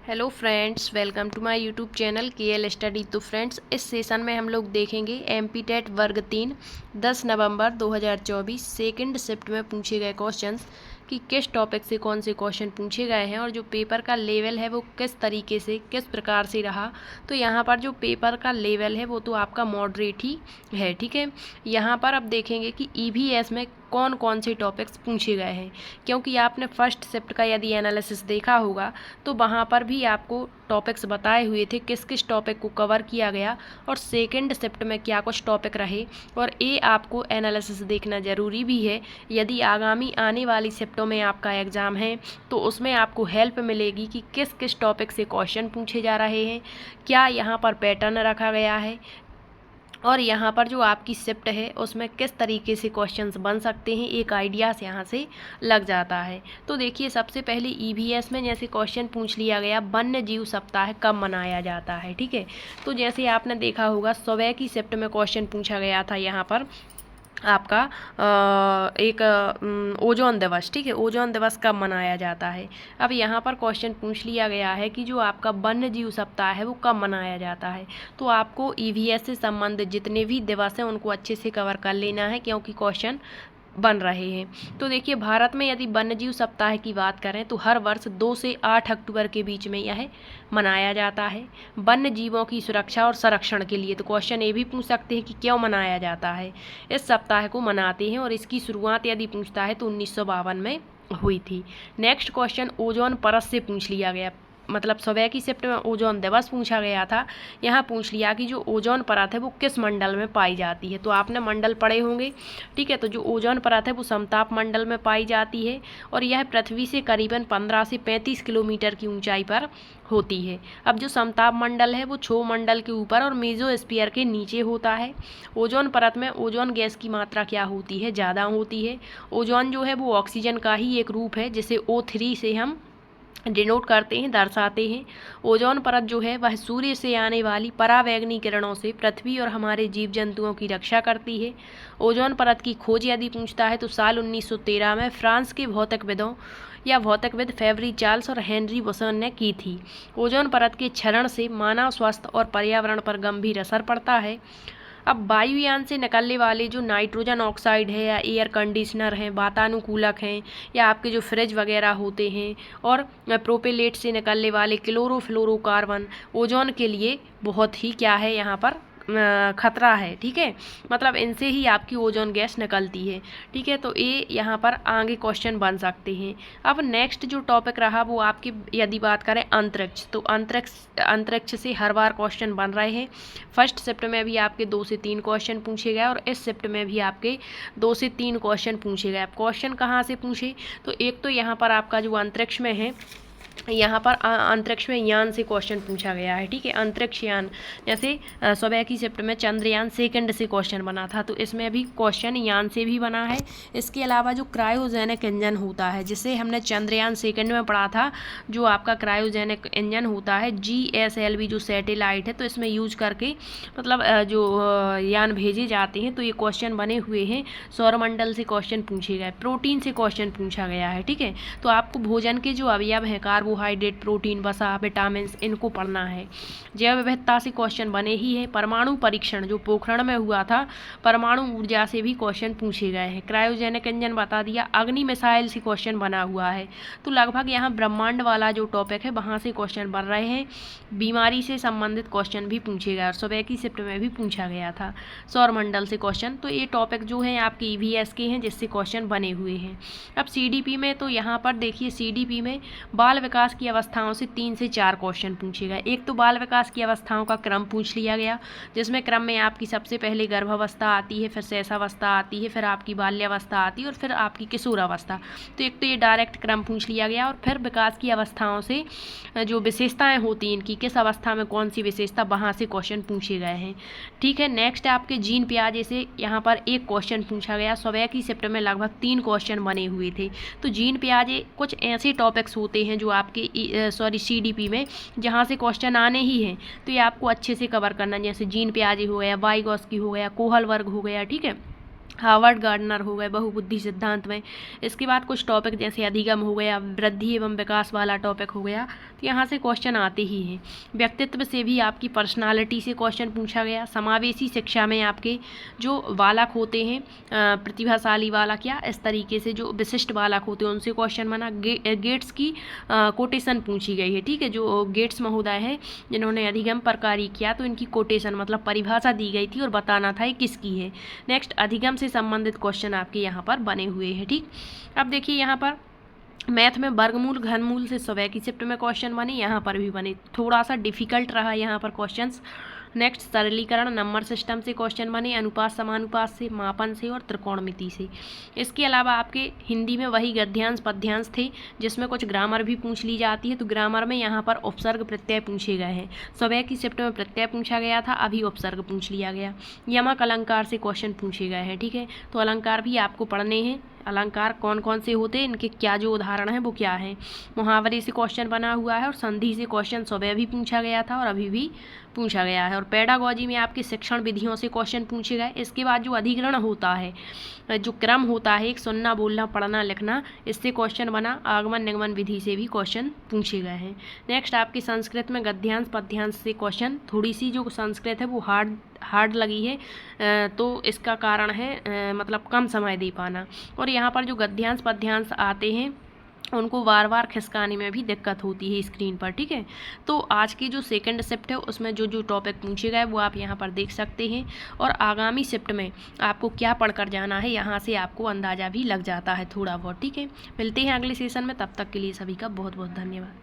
Hello friends, welcome to my YouTube channel KL study. तो friends, इस session में हम लोग देखेंगे MP टेट वर्ग 3 10 नवंबर 2024 सेकंड शिफ्ट में पूछे गए क्वेश्चंस कि किस टॉपिक से कौन से क्वेश्चन पूछे गए हैं और जो पेपर का लेवल है वो किस तरीके से किस प्रकार से रहा। तो यहाँ पर जो पेपर का लेवल है वो तो आपका मॉडरेट ही है, ठीक है। यहाँ पर अब देखेंगे कि EVS में कौन कौन से टॉपिक्स पूछे गए हैं, क्योंकि आपने फर्स्ट शिफ्ट का यदि एनालिसिस देखा होगा तो वहाँ पर भी आपको टॉपिक्स बताए हुए थे किस किस टॉपिक को कवर किया गया और सेकंड शिफ्ट में क्या कुछ टॉपिक रहे। और ये आपको एनालिसिस देखना ज़रूरी भी है, यदि आगामी आने वाली शिफ्टों में आपका एग्ज़ाम है तो उसमें आपको हेल्प मिलेगी कि किस किस टॉपिक से क्वेश्चन पूछे जा रहे हैं, क्या यहाँ पर पैटर्न रखा गया है और यहाँ पर जो आपकी शिफ्ट है उसमें किस तरीके से क्वेश्चंस बन सकते हैं, एक आइडियाज़ यहाँ से लग जाता है। तो देखिए, सबसे पहले EVS में जैसे क्वेश्चन पूछ लिया गया, वन्य जीव सप्ताह कब मनाया जाता है, ठीक है। तो जैसे आपने देखा होगा सुबह की शिफ्ट में क्वेश्चन पूछा गया था यहाँ पर आपका एक ओजोन दिवस, ठीक है, ओजोन दिवस कब मनाया जाता है। अब यहाँ पर क्वेश्चन पूछ लिया गया है कि जो आपका वन्य जीव सप्ताह है वो कब मनाया जाता है। तो आपको EVS से संबंधित जितने भी दिवस हैं उनको अच्छे से कवर कर लेना है, क्योंकि क्वेश्चन बन रहे हैं। तो देखिए, भारत में यदि वन्यजीव सप्ताह की बात करें तो हर वर्ष 2 से 8 अक्टूबर के बीच में यह मनाया जाता है वन्य जीवों की सुरक्षा और संरक्षण के लिए। तो क्वेश्चन ये भी पूछ सकते हैं कि क्यों मनाया जाता है, इस सप्ताह को मनाते हैं और इसकी शुरुआत यदि पूछता है तो 1952 में हुई थी। नेक्स्ट क्वेश्चन ओजोन परत से पूछ लिया गया, मतलब सुबह की शिफ्ट में ओजोन दिवस पूछा गया था। यहाँ पूछ लिया कि जो ओजोन परत है वो किस मंडल में पाई जाती है। तो आपने मंडल पढ़े होंगे, ठीक है। तो जो ओजोन परत है वो समताप मंडल में पाई जाती है और यह पृथ्वी से करीबन 15 से 35 किलोमीटर की ऊंचाई पर होती है। अब जो समताप मंडल है वो क्षोभ मंडल के ऊपर और मेसोस्फीयर के नीचे होता है। ओजोन परत में ओजोन गैस की मात्रा क्या होती है, ज़्यादा होती है। ओजोन जो है वो ऑक्सीजन का ही एक रूप है, जिसे O3 से हम डिनोट करते हैं, दर्शाते हैं। ओजोन परत जो है वह सूर्य से आने वाली परावैंगनी किरणों से पृथ्वी और हमारे जीव जंतुओं की रक्षा करती है। ओजोन परत की खोज यदि पूछता है तो साल 1913 में फ्रांस के भौतिकविदों या भौतिकविद फेवरी चार्ल्स और हेनरी बुसन ने की थी। ओजोन परत के क्षरण से मानव स्वास्थ्य और पर्यावरण पर गंभीर असर पड़ता है। अब वायुयान से निकलने वाले जो नाइट्रोजन ऑक्साइड है या एयर कंडीशनर हैं, वातानुकूलक हैं, या आपके जो फ्रिज वगैरह होते हैं, और प्रोपेलेट से निकलने वाले क्लोरोफ्लोरोकार्बन ओजोन के लिए बहुत ही क्या है यहाँ पर खतरा है, ठीक है। मतलब इनसे ही आपकी ओजोन गैस निकलती है, ठीक है। तो ये यहाँ पर आगे क्वेश्चन बन सकते हैं। अब नेक्स्ट जो टॉपिक रहा वो आपकी यदि बात करें अंतरिक्ष, तो अंतरिक्ष से हर बार क्वेश्चन बन रहे हैं। फर्स्ट शिफ्ट में भी आपके 2 से 3 क्वेश्चन पूछे गए और इस शिफ्ट में भी आपके 2 से 3 क्वेश्चन पूछे गए। अब क्वेश्चन कहाँ से पूछे, तो एक तो यहाँ पर आपका जो अंतरिक्ष में है, यहाँ पर अंतरिक्ष में यान से क्वेश्चन पूछा गया है, ठीक है। अंतरिक्ष यान, जैसे सुबह की शिफ्ट में चंद्रयान सेकंड से क्वेश्चन बना था, तो इसमें भी क्वेश्चन यान से भी बना है। इसके अलावा जो क्रायोजेनिक इंजन होता है, जिसे हमने चंद्रयान सेकंड में पढ़ा था, जो आपका क्रायोजेनिक इंजन होता है GSLV जो सैटेलाइट है, तो इसमें यूज करके मतलब जो यान भेजे जाते हैं। तो ये क्वेश्चन बने हुए हैं, सौरमंडल से क्वेश्चन पूछे गए, प्रोटीन से क्वेश्चन पूछा गया है, ठीक है। तो आपको भोजन के जो अवयव हैं, कार्बोहाइड्रेट, प्रोटीन, वसा, विटामिन, इनको पढ़ना है। जैव विविधता से क्वेश्चन बने ही है। परमाणु परीक्षण जो पोखरण में हुआ था, परमाणु ऊर्जा से भी क्वेश्चन पूछे गए हैं। क्रायोजेनिक इंजन बता दिया। अग्नि मिसाइल से क्वेश्चन बना हुआ है। तो लगभग यहाँ ब्रह्मांड वाला जो टॉपिक है वहाँ से क्वेश्चन बन रहे हैं। बीमारी से संबंधित क्वेश्चन भी पूछे गए और सुबह की शिफ्ट में भी पूछा गया था सौरमंडल से क्वेश्चन। तो ये टॉपिक जो है आपके EVS के हैं, जिससे क्वेश्चन बने हुए हैं। अब CDP में, तो यहाँ पर देखिए CDP में बाल विकास की अवस्थाओं से 3 से 4 क्वेश्चन पूछे गए। एक तो बाल विकास की अवस्थाओं का क्रम पूछ लिया गया, जिसमें क्रम में आपकी सबसे पहले गर्भावस्था आती है, फिर शैशवावस्था आती है, फिर आपकी बाल्यावस्था आती है और फिर आपकी किशोरावस्था। तो एक तो ये डायरेक्ट क्रम पूछ लिया गया और फिर विकास की अवस्थाओं से जो विशेषताएं होती हैं इनकी, किस अवस्था में कौन सी विशेषता, वहाँ से क्वेश्चन पूछे गए हैं, ठीक है। नेक्स्ट आपके जीन पियाजे से यहाँ पर एक क्वेश्चन पूछा गया। सुबह की शिफ्ट में लगभग 3 क्वेश्चन बने हुए थे। तो जीन पियाजे कुछ ऐसे टॉपिक्स होते हैं जो आपके CDP में जहाँ से क्वेश्चन आने ही हैं, तो ये आपको अच्छे से कवर करना। जैसे जीन पियाजे हो गया, वाइगॉस्की हो गया, कोहलबर्ग हो गया, ठीक है, हार्वर्ड गार्डनर हो गए बहुबुद्धि सिद्धांत में। इसके बाद कुछ टॉपिक जैसे अधिगम हो गया, वृद्धि एवं विकास वाला टॉपिक हो गया। तो यहाँ से क्वेश्चन आते ही हैं। व्यक्तित्व से भी आपकी पर्सनालिटी से क्वेश्चन पूछा गया। समावेशी शिक्षा में आपके जो बालक होते हैं प्रतिभाशाली बालक या इस तरीके से जो विशिष्ट बालक होते हैं उनसे क्वेश्चन बना। गेट्स की कोटेशन पूछी गई है, ठीक है। जो गेट्स महोदय हैं जिन्होंने अधिगम पर कार्य किया, तो इनकी कोटेशन मतलब परिभाषा दी गई थी और बताना था ये किसकी है। नेक्स्ट, अधिगम से संबंधित क्वेश्चन आपके यहाँ पर बने हुए हैं, ठीक। अब देखिए यहाँ पर मैथ में वर्गमूल घनमूल से स्वयं की शिफ्ट में क्वेश्चन बने, यहाँ पर भी बने। थोड़ा सा डिफिकल्ट रहा यहाँ पर क्वेश्चंस। नेक्स्ट, सरलीकरण नंबर सिस्टम से क्वेश्चन बने, अनुपात समानुपात से, मापन से और त्रिकोणमिति से। इसके अलावा आपके हिंदी में वही गद्यांश पद्यांश थे जिसमें कुछ ग्रामर भी पूछ ली जाती है। तो ग्रामर में यहाँ पर उपसर्ग प्रत्यय पूछे गए हैं। स्वयं की शिफ्ट में प्रत्यय पूछा गया था, अभी उपसर्ग पूछ लिया गया। यमक अलंकार से क्वेश्चन पूछे गए हैं, ठीक है। तो अलंकार भी आपको पढ़ने हैं। अलंकार कौन कौन से होते हैं, इनके क्या जो उदाहरण है वो क्या है। मुहावरे से क्वेश्चन बना हुआ है और संधि से क्वेश्चन सुबह भी पूछा गया था और अभी भी पूछा गया है। और पेडागॉजी में आपके शिक्षण विधियों से क्वेश्चन पूछे गए। इसके बाद जो अधिग्रहण होता है, जो क्रम होता है, एक सुनना बोलना पढ़ना लिखना, इससे क्वेश्चन बना। आगमन निगमन विधि से भी क्वेश्चन पूछे गए हैं। नेक्स्ट, आपकी संस्कृत में गद्यांश पद्यांश से क्वेश्चन। थोड़ी सी जो संस्कृत है वो हार्ड लगी है, तो इसका कारण है मतलब कम समय दे पाना। और यहाँ पर जो गद्यांश पद्यांश आते हैं उनको बार बार खिसकाने में भी दिक्कत होती है स्क्रीन पर, ठीक है। तो आज की जो सेकंड शिफ्ट है उसमें जो जो टॉपिक पूछे गए वो आप यहाँ पर देख सकते हैं। और आगामी शिफ्ट में आपको क्या पढ़कर जाना है यहाँ से आपको अंदाज़ा भी लग जाता है थोड़ा बहुत, ठीक है। मिलते हैं अगले सेशन में, तब तक के लिए सभी का बहुत बहुत धन्यवाद।